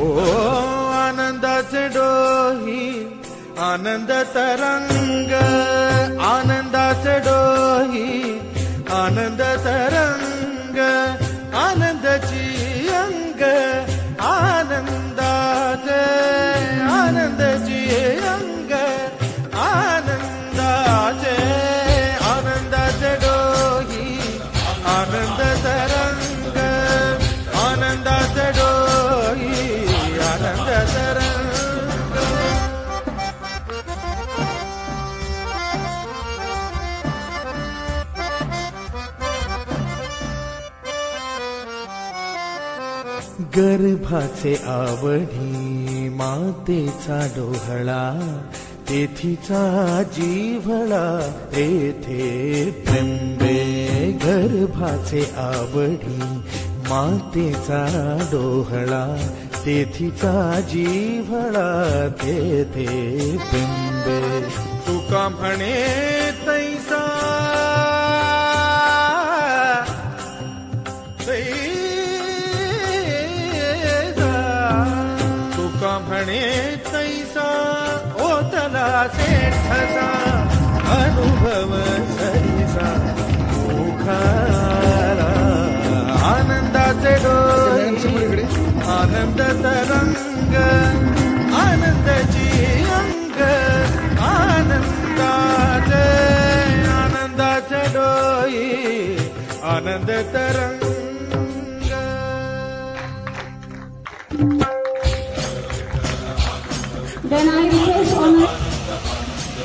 ओ आनंदाचे डोही आनंद तरंग, आनंदाचे डोही आनंद तरंग, आनंदाची अंग आनंदाचे, आनंदाची अंग आनंदाचे, आनंदाचे डोही आनंद तरंग, आनंदाचे डोही आनंद तरंग। गर्भाचे आवडी मातेचा डोहळा, तेथीचा जिव्हाळा तेथे प्रेंबे। गर्भाचे आवडी मातेचा डोहळा, तेथीचा जिव्हाळा तेथे प्रेंबे। तुका म्हणे तैसा म्हणे तैसा ओतला सेठसा, अनुभव सरीसा मुखाला। आनंदाचे डोही आनंद तरंग, आनंदाची अंग आनंदाचे, आनंदाचे डोही आनंद तरंग।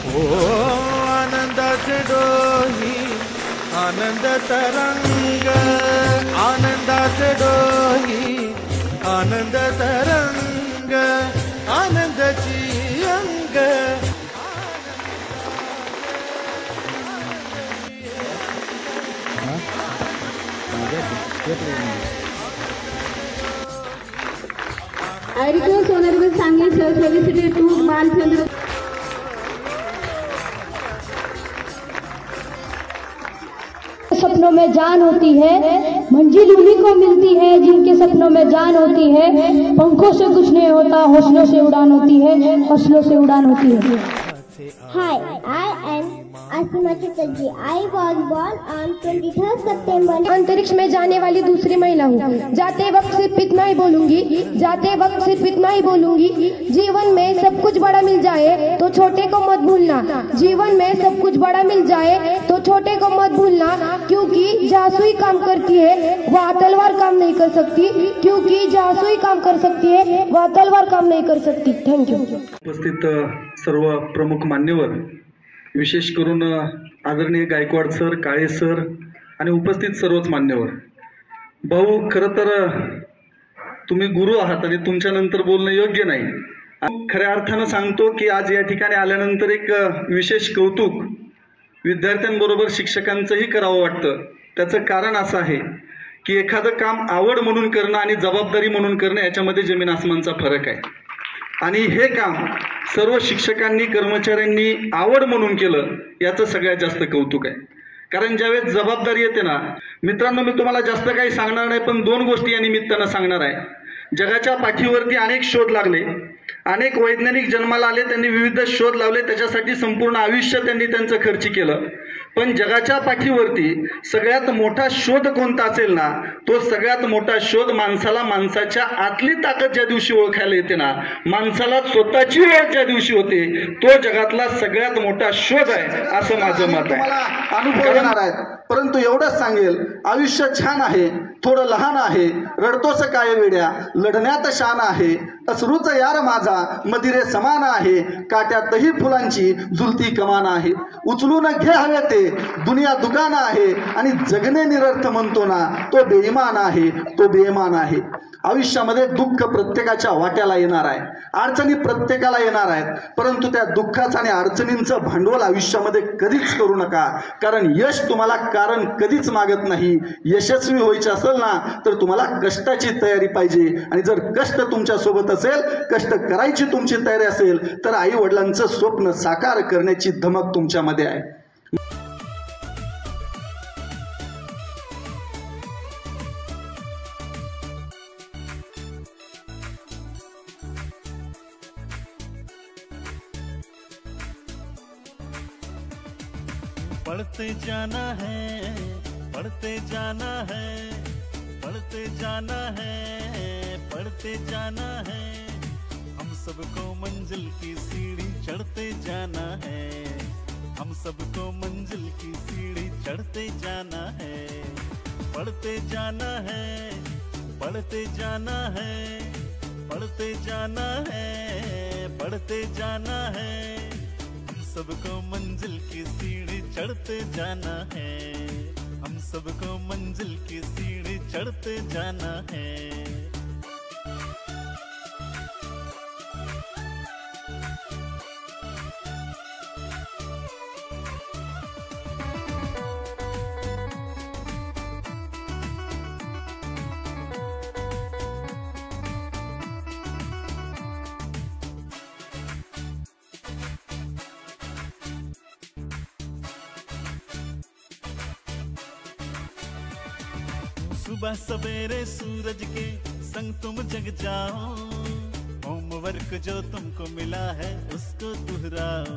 ओ आनंदाचे डोही आनंद तरंग, आनंदाचे डोही आनंद तरंग, आनंदाची अंग। I request Honorable Sangeet Sir, Solicitor to Balchandra. सपनों में जान होती है, मंजिल उन्हीं को मिलती है जिनके सपनों में जान होती है। पंखों से कुछ नहीं होता, हौसलों से उड़ान होती है, हौसलों से उड़ान होती है। Hi, I am Asima Chatterjee. I was born on 23rd September. अंतरिक्ष में जाने वाली दूसरी महिला हूँ। जाते वक्त सिर्फ इतना ही बोलूंगी, जाते वक्त सिर्फ इतना ही बोलूंगी, जीवन में सब कुछ बड़ा मिल जाए तो छोटे को मत भूलना। जीवन में सब कुछ बड़ा मिल जाए तो छोटे को मत भूलना, क्योंकि जासूई काम करती है वह तलवार काम नहीं कर सकती, क्योंकि जासूई काम कर सकती है वह तलवार काम नहीं कर सकती। Thank you. उपस्थित सर्व प्रमुख मान्यवर, विशेष करून आदरणीय गायकवाड सर, काळे सर आणि उपस्थित सर्वच मान्यवर भाऊ, खरं तर तुम्ही गुरु आहात आणि तुमच्यानंतर बोलणं योग्य नाही। खऱ्या अर्थानं सांगतो की आज या ठिकाणी आल्यानंतर एक विशेष कौतुक विद्यार्थ्यांबरोबर शिक्षकांचंही करावं वाटतं। त्याचं कारण असं आहे की एखादं काम आवड म्हणून करणं आणि जबाबदारी म्हणून करणं याच्यामध्ये जमीन आसमानचा फरक आहे। आणि हे काम सर्व शिक्षकांनी, कर्मचाऱ्यांनी आवड म्हणून केलं, याचं सगळ्यात जास्त कौतुक आहे। कारण ज्यावेळेस जबाबदारी येते ना मित्रांनो, मी तुम्हाला जास्त काही सांगणार नाही, पण दोन गोष्टी या निमित्तानं सांगणार आहे। जगाच्या पाठीवरती अनेक शोध लागले, अनेक वैज्ञानिक जन्माला आले, त्यांनी विविध शोध लावले, त्याच्यासाठी संपूर्ण आयुष्य त्यांनी त्यांचं खर्ची केलं। पण जगाच्या पाठीवरती सगळ्यात मोठा शोध कोणता असेल ना, तो सगळ्यात मोठा शोध माणसाला माणसाच्या आतली ताकद ज्या दिवशी ओळखायला येते ना, माणसाला स्वतःची ओळख ज्या दिवशी होते, तो जगातला सगळ्यात मोठा शोध आहे, असं माझं मत आहे। अनुभव येणार आहेत, परंतु एवढंच सांगेल, आयुष्य छान आहे, थोडं लहान आहे, रडतोस काय वेड्या, लढण्यात शान आहे, अश्रूच यार माझा मदिरे समान आहे, काट्यातही फुलांची झुलती कमान आहे, उचलून घे हवे ते दुनिया दुकान आहे, आणि जगणे निरर्थ म्हणतो ना तो बेईमान आहे, तो बेईमान आहे। आयुष्यामध्ये दुःख प्रत्येकाच्या वाट्याला येणार आहे, अडचणी प्रत्येकाला येणार आहेत, परंतु त्या दुःखाचं आणि अडचणींचं भांडवल आयुष्यामध्ये कधीच करू नका, कारण यश तुम्हाला कारण कधीच मागत नाही। यशस्वी व्हायचे असेल ना तर तुम्हाला कष्टाची तयारी पाहिजे, आणि जर कष्ट तुमच्या सोबत असेल, कष्ट करायची तुमची तयारी असेल, तर आई वडिलांचं स्वप्न साकार करण्याची धमक तुमच्यामध्ये आहे। पढ़ते जाना है, पढ़ते जाना है, पढ़ते जाना है, पढ़ते जाना है। हम सबको मंजिल की सीढ़ी चढ़ते जाना है, हम सबको मंजिल की सीढ़ी चढ़ते जाना है। पढ़ते जाना है, पढ़ते जाना है, पढ़ते जाना है, पढ़ते जाना है। हम सबको मंजिल की सीढ़ी चढ़ते जाना है, हम सबको मंजिल की सीढ़ी चढ़ते जाना है। सुबह सवेरे सूरज के संग तुम जग जाओ, होमवर्क जो तुमको मिला है उसको दोहराओ।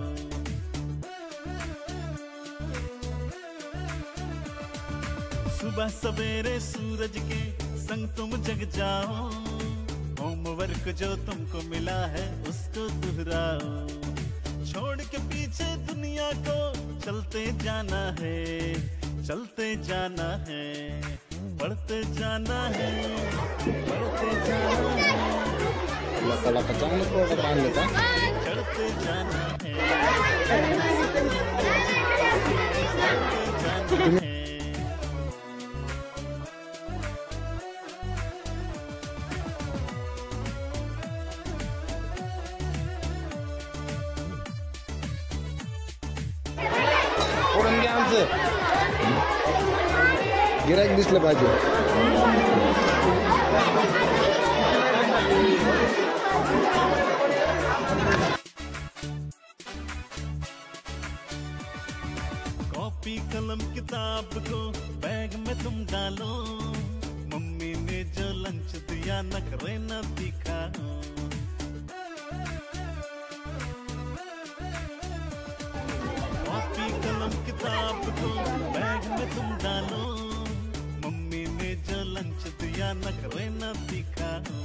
सुबह सवेरे सूरज के संग तुम जग जाओ, होमवर्क जो तुमको मिला है उसको दोहराओ। छोड़ के पीछे दुनिया को चलते जाना है, चलते जाना है, पढ़ते जाना है, पढ़ते जाना है। लकड़ा पचाने को बांध लेता चढ़ते जाना है, पढ़ते जाना है। फोडून घ्या आमचं गिराईक दिसलं पाहिजे। कॉपी कलम किताब को बैग में तुम डालो, मम्मी ने जो लंच दिया नखरे न दिखाओ। कॉपी कलम किताब को बैग में तुम डालो, मम्मी ने जो लंच दिया नखरे न दिखाओ।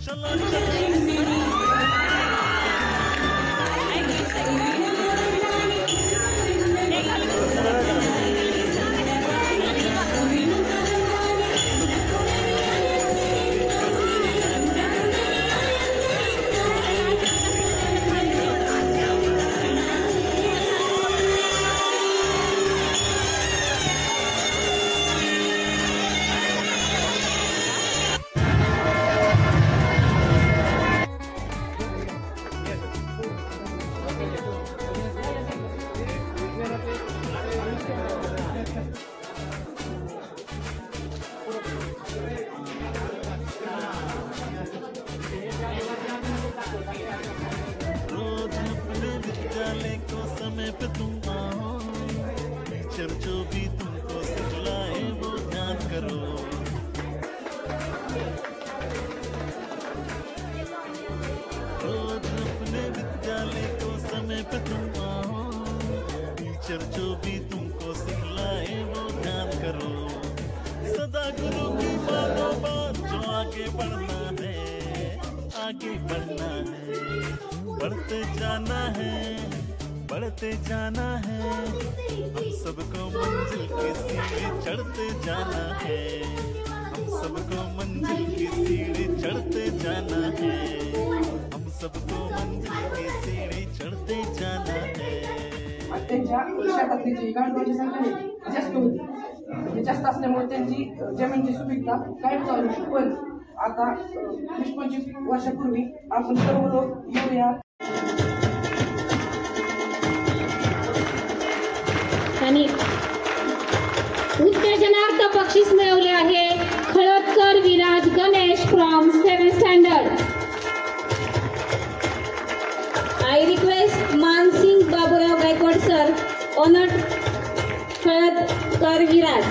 चलो चलो रोज अपने विद्यालय को समय पे तुम आओ, टीचर जो भी तुमको सिखलाए वो ध्यान करो। रोज अपने विद्यालय को समय पे तुम आओ, टीचर जो भी तुमको सिखलाए वो ध्यान करो। सदा गुरु की बातों बात जो आगे बढ़ना है, आगे बढ़ना है। बढ़ते जाना है, बढ़ते जाना है। हम सबको मंजिल की सीढ़ी चढ़ते जाना है, हम सबको मंजिल की सीढ़ी चढ़ते जाना है, हम सबको मंजिल की सीढ़ी चढ़ते जाना है। त्यांच्या शेतातली जी गांडूळाची संख्या आहे जास्त होती, जास्त असल्यामुळे त्यांची जमिनीची सुपीकता कायम चालू होती. पण आता 20-25 वर्षापूर्वी आपण सर्व लोक युरिया आणि उत्तेजनार्थ बक्षीस मिळवले आहे Khaladkar Viraj Ganesh from 7th standard. I request Mansingh Baburao Gaikwad sir, honored Khadkar Viraj.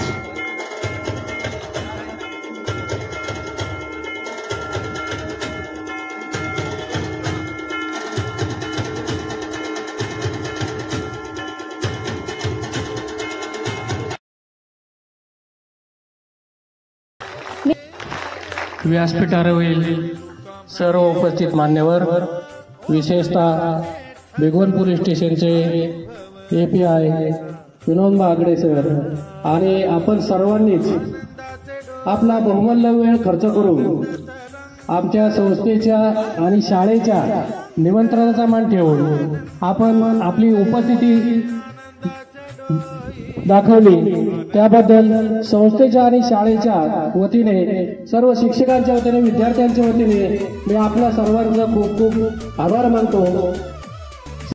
व्यासपीठावरील सर्व उपस्थित मान्यवर, विशेषतः भिगवण पोलीस स्टेशनचे API विनोद बागडे सर आणि आपण सर्वांनीच आपला बहुमूल्य वेळ खर्च करून आमच्या संस्थेच्या आणि शाळेच्या निमंत्रणाचा मान ठेवून आपण आपली उपस्थिती दाखवली, त्याबद्दल संस्थेच्या आणि शाळेच्या वतीने, सर्व शिक्षकांच्या वतीने, विद्यार्थ्यांच्या वतीने मी आपल्या सर्वांचा खूप खूप आभार मानतो.